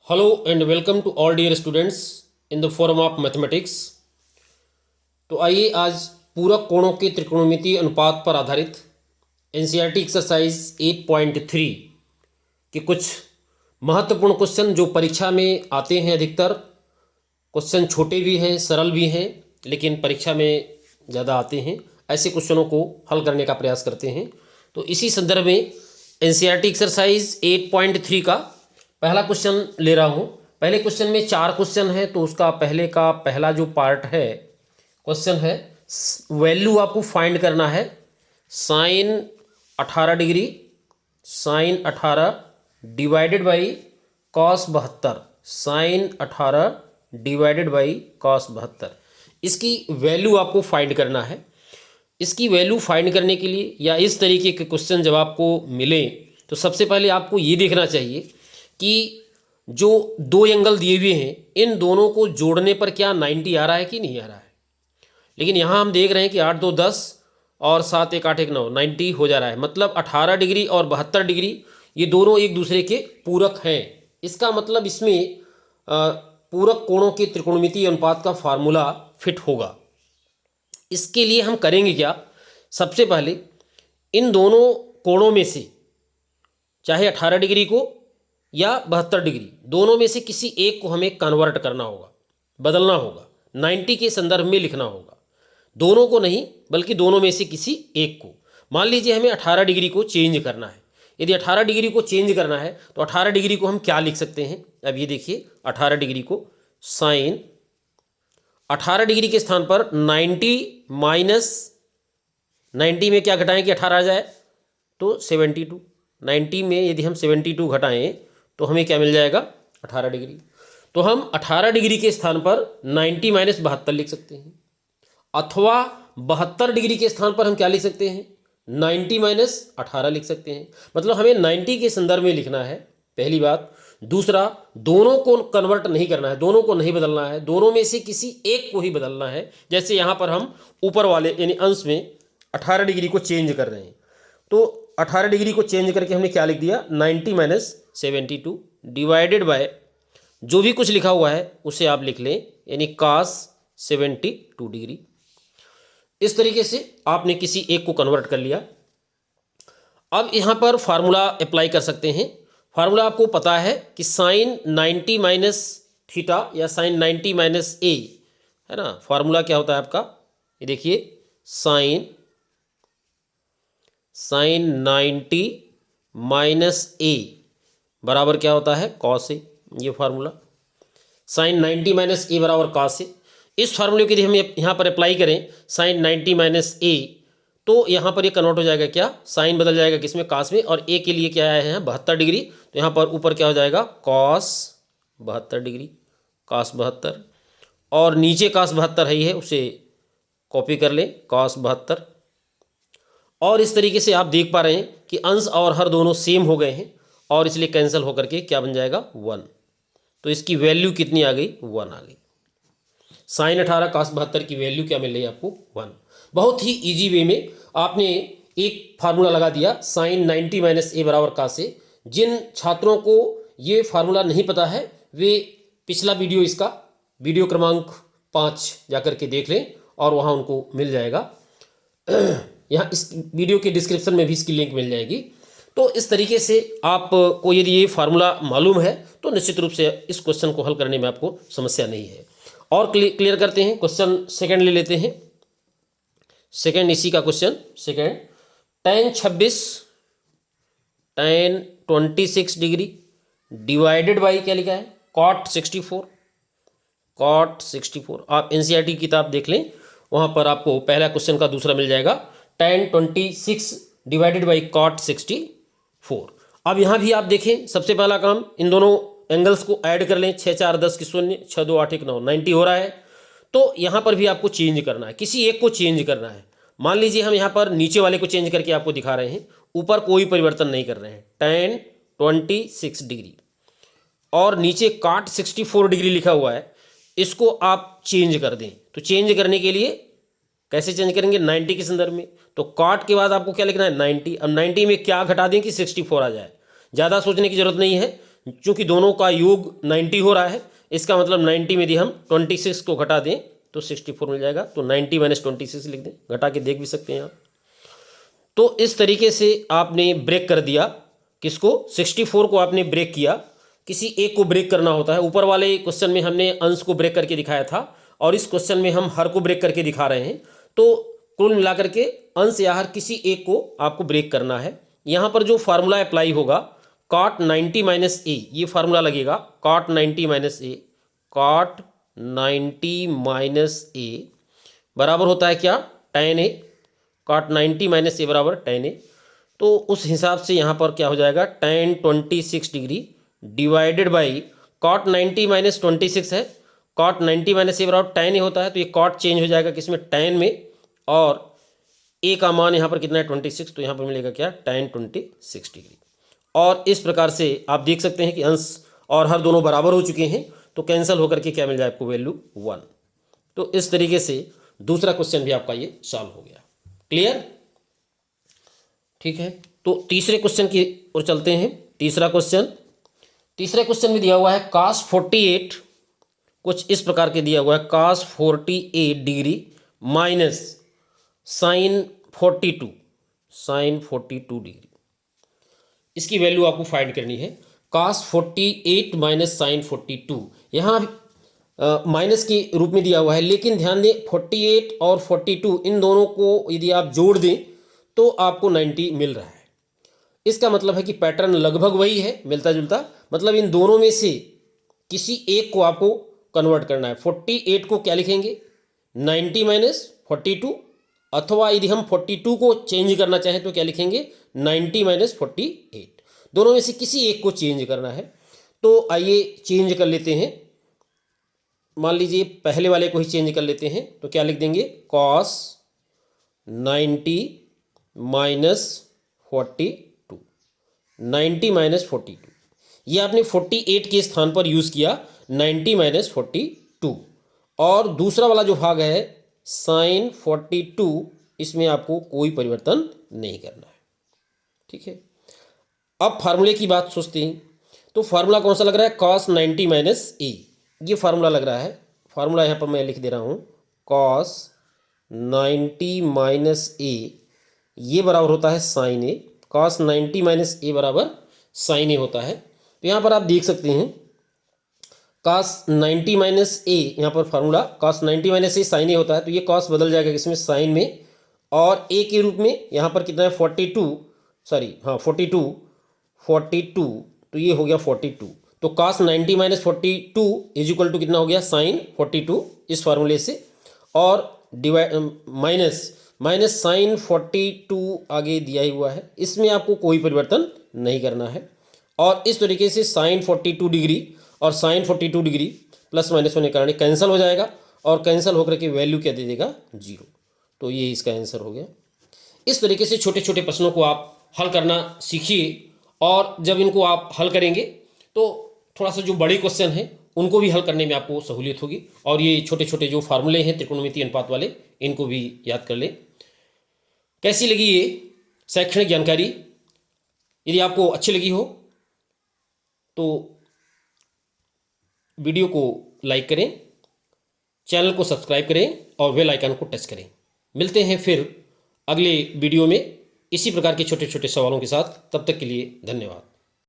Hello and welcome to all dear students in the forum of mathematics. तो आइए आज पूरक कोणों के त्रिकोणमितीय अनुपात पर आधारित एनसीईआरटी एक्सरसाइज 8.3 के कुछ महत्वपूर्ण क्वेश्चन जो परीक्षा में आते हैं। अधिकतर क्वेश्चन छोटे भी हैं, सरल भी हैं, लेकिन परीक्षा में ज़्यादा आते हैं। ऐसे क्वेश्चनों को हल करने का प्रयास करते हैं। तो इसी संदर्भ में एनसीईआरटी एक्सरसाइज 8.3 का पहला क्वेश्चन ले रहा हूँ। पहले क्वेश्चन में 4 क्वेश्चन है, तो उसका पहला जो पार्ट है क्वेश्चन है वैल्यू आपको फाइंड करना है sine 18 degree sine 18 divided by cos 72 sine 18 divided by cos 72। इसकी वैल्यू आपको फाइंड करना है। इसकी वैल्यू फाइंड करने के लिए या इस तरीके के क्वेश्चन जब आपको मिले तो सबसे पहले आपको ये देखना चाहिए कि जो दो एंगल दिए हुए हैं इन दोनों को जोड़ने पर क्या 90 आ रहा है कि नहीं आ रहा है। लेकिन यहाँ हम देख रहे हैं कि 8 2 10 और 7 1 8 1 9 90 हो जा रहा है। मतलब 18 डिग्री और 72 डिग्री ये दोनों एक दूसरे के पूरक हैं। इसका मतलब इसमें पूरक कोणों के त्रिकोणमितीय अनुपात का फार्मूला फिट होगा। इसके लिए हम करेंगे क्या, सबसे पहले इन दोनों कोणों में से चाहे 18 डिग्री को या 72 डिग्री दोनों में से किसी एक को हमें कन्वर्ट करना होगा, बदलना होगा, 90 के संदर्भ में लिखना होगा। दोनों को नहीं बल्कि दोनों में से किसी एक को। मान लीजिए हमें 18 डिग्री को चेंज करना है। यदि 18 डिग्री को चेंज करना है तो 18 डिग्री को हम क्या लिख सकते हैं। अब ये देखिए 18 डिग्री को साइन 18 डिग्री के स्थान पर 90 माइनस 90 में क्या घटाएं कि 18 आ जाए तो 72। 90 में यदि हम 72 घटाएं तो हमें क्या मिल जाएगा 18 डिग्री। तो हम 18 डिग्री के स्थान पर 90 माइनस 72 लिख सकते हैं, अथवा 72 डिग्री के स्थान पर हम क्या लिख सकते हैं 90 माइनस 18 लिख सकते हैं। मतलब हमें 90 के संदर्भ में लिखना है, पहली बात। दूसरा, दोनों को कन्वर्ट नहीं करना है, दोनों को नहीं बदलना है, दोनों में से किसी एक को ही बदलना है। जैसे यहाँ पर हम ऊपर वाले यानी अंश में 18 डिग्री को चेंज कर रहे हैं, तो 18 डिग्री को चेंज करके हमने क्या लिख दिया 90 माइनस 72 डिवाइडेड बाय जो भी कुछ लिखा हुआ है उसे आप लिख लें, यानी cos 72 डिग्री। इस तरीके से आपने किसी एक को कन्वर्ट कर लिया। अब यहाँ पर फार्मूला अप्लाई कर सकते हैं। फार्मूला आपको पता है कि साइन 90 माइनस थीटा या साइन 90 माइनस ए है ना। फार्मूला क्या होता है आपका, ये देखिए साइन 90 माइनस ए बराबर क्या होता है कॉस ए। ये फार्मूला साइन 90 माइनस ए बराबर कॉस ए। इस फार्मूले के लिए हम यहाँ पर अप्लाई करें साइन 90 माइनस ए, तो यहाँ पर ये कन्वर्ट हो जाएगा क्या, साइन बदल जाएगा किसमें कॉस में, और ए के लिए क्या आया है 72 डिग्री, तो यहाँ पर ऊपर क्या हो जाएगा कॉस 72 डिग्री, कॉस 72, और नीचे कॉस 72 है उसे कॉपी कर लें कॉस 72। और इस तरीके से आप देख पा रहे हैं कि अंश और हर दोनों सेम हो गए हैं और इसलिए कैंसिल होकर के क्या बन जाएगा 1। तो इसकी वैल्यू कितनी आ गई 1 आ गई। साइन 18 cos 72 की वैल्यू क्या मिल रही है आपको 1। बहुत ही इजी वे में आपने एक फार्मूला लगा दिया साइन 90 माइनस ए बराबर cos ए। जिन छात्रों को ये फार्मूला नहीं पता है वे पिछला वीडियो, इसका वीडियो क्रमांक 5 जाकर के देख लें और वहाँ उनको मिल जाएगा। यहाँ इस वीडियो के डिस्क्रिप्शन में भी इसकी लिंक मिल जाएगी। तो इस तरीके से आपको यदि ये फार्मूला मालूम है तो निश्चित रूप से इस क्वेश्चन को हल करने में आपको समस्या नहीं है। और क्लियर करते हैं, क्वेश्चन सेकंड ले लेते हैं। सेकंड इसी का question second, tan 26 degree divided by क्या लिखा है cot 64। आप एनसीईआरटी की किताब देख लें, वहाँ पर आपको पहला क्वेश्चन का दूसरा मिल जाएगा tan 26 डिवाइडेड बाई cot 64। अब यहाँ भी आप देखें, सबसे पहला काम इन दोनों एंगल्स को ऐड कर लें, 6 4 10 की 0, 6 2 8 1 9 90 हो रहा है। तो यहाँ पर भी आपको चेंज करना है, किसी एक को चेंज करना है। मान लीजिए हम यहाँ पर नीचे वाले को चेंज करके आपको दिखा रहे हैं, ऊपर कोई परिवर्तन नहीं कर रहे हैं। tan 26 डिग्री और नीचे cot 64 डिग्री लिखा हुआ है, इसको आप चेंज कर दें। तो चेंज करने के लिए कैसे चेंज करेंगे 90 के संदर्भ में, तो cot के बाद आपको क्या लिखना है 90। अब 90 में क्या घटा दें कि 64 आ जाए। ज़्यादा सोचने की जरूरत नहीं है, चूँकि दोनों का योग 90 हो रहा है, इसका मतलब 90 में यदि हम 26 को घटा दें तो 64 मिल जाएगा। तो 90 माइनस 26 लिख दें, घटा के देख भी सकते हैं आप। तो इस तरीके से आपने ब्रेक कर दिया किसको, 64 को आपने ब्रेक किया। किसी एक को ब्रेक करना होता है। ऊपर वाले क्वेश्चन में हमने अंश को ब्रेक करके दिखाया था और इस क्वेश्चन में हम हर को ब्रेक करके दिखा रहे हैं। तो कुल मिलाकर के अंश या हर किसी एक को आपको ब्रेक करना है। यहाँ पर जो फार्मूला अप्लाई होगा cot 90 माइनस ए, ये फार्मूला लगेगा cot 90 माइनस ए, cot 90 माइनस ए बराबर होता है क्या, tan ए। cot 90 माइनस ए बराबर tan ए। तो उस हिसाब से यहाँ पर क्या हो जाएगा, tan 26 degree divided by cot 90 minus 26 है, cot 90 माइनस ए बराबर tan ए होता है। तो ये cot चेंज हो जाएगा किसमें, tan में, और ए का मान यहाँ पर कितना है 26, तो यहाँ पर मिलेगा क्या, tan 26 डिग्री। और इस प्रकार से आप देख सकते हैं कि अंश और हर दोनों बराबर हो चुके हैं, तो कैंसिल होकर के क्या मिल जाए आपको, वैल्यू 1। तो इस तरीके से दूसरा क्वेश्चन भी आपका ये सॉल्व हो गया। क्लियर, ठीक है। तो तीसरे क्वेश्चन की ओर चलते हैं। तीसरा क्वेश्चन में दिया हुआ है cos 48, कुछ इस प्रकार के दिया हुआ है cos 48 degree minus sin 42 degree. इसकी वैल्यू आपको फाइंड करनी है। cos 48 माइनस sin 42, यहाँ माइनस के रूप में दिया हुआ है, लेकिन ध्यान दें 48 और 42 इन दोनों को यदि आप जोड़ दें तो आपको 90 मिल रहा है। इसका मतलब है कि पैटर्न लगभग वही है, मिलता जुलता। मतलब इन दोनों में से किसी एक को आपको कन्वर्ट करना है। 48 को क्या लिखेंगे, 90 माइनस 42, अथवा यदि हम 42 को चेंज करना चाहें तो क्या लिखेंगे, 90 माइनस 48। दोनों में से किसी एक को चेंज करना है। तो आइए चेंज कर लेते हैं। मान लीजिए पहले वाले को ही चेंज कर लेते हैं, तो क्या लिख देंगे, cos 90 माइनस 42, 90 माइनस 42। ये आपने 48 के स्थान पर यूज़ किया 90 माइनस 42। और दूसरा वाला जो भाग है sin 42, इसमें आपको कोई परिवर्तन नहीं करना है। ठीक है। अब फार्मूले की बात सोचते हैं, तो फार्मूला कौन सा लग रहा है, cos 90 माइनस ए, ये फार्मूला लग रहा है। फार्मूला यहाँ पर मैं लिख दे रहा हूँ, cos 90 माइनस ए, ये बराबर होता है sin ए। cos 90 माइनस ए बराबर sin ए होता है। तो यहाँ पर आप देख सकते हैं cos 90 माइनस ए, यहाँ पर फार्मूला cos 90 माइनस ए sin ए होता है। तो ये cos बदल जाएगा किसमें, sin में, और ए के रूप में यहाँ पर कितना है 42, सॉरी हाँ 42, तो ये हो गया 42। तो cos 90 minus 42 is equal to कितना हो गया, sin 42 इस फार्मूले से। और डिवाइड माइनस sin 42 आगे दिया ही हुआ है, इसमें आपको कोई परिवर्तन नहीं करना है। और इस तरीके से sin 42 डिग्री और sin 42 डिग्री प्लस माइनस होने के कारण कैंसिल हो जाएगा, और कैंसिल होकर के वैल्यू क्या दे देगा, 0। तो ये इसका आंसर हो गया। इस तरीके से छोटे छोटे प्रश्नों को आप हल करना सीखिए, और जब इनको आप हल करेंगे तो थोड़ा सा जो बड़े क्वेश्चन हैं उनको भी हल करने में आपको सहूलियत होगी। और ये छोटे छोटे जो फार्मूले हैं त्रिकोणमितीय अनुपात वाले, इनको भी याद कर लें। कैसी लगी ये शैक्षणिक जानकारी? यदि आपको अच्छी लगी हो तो वीडियो को लाइक करें, चैनल को सब्सक्राइब करें और बेल आइकन को टच करें। मिलते हैं फिर अगले वीडियो में इसी प्रकार के छोटे छोटे सवालों के साथ। तब तक के लिए धन्यवाद।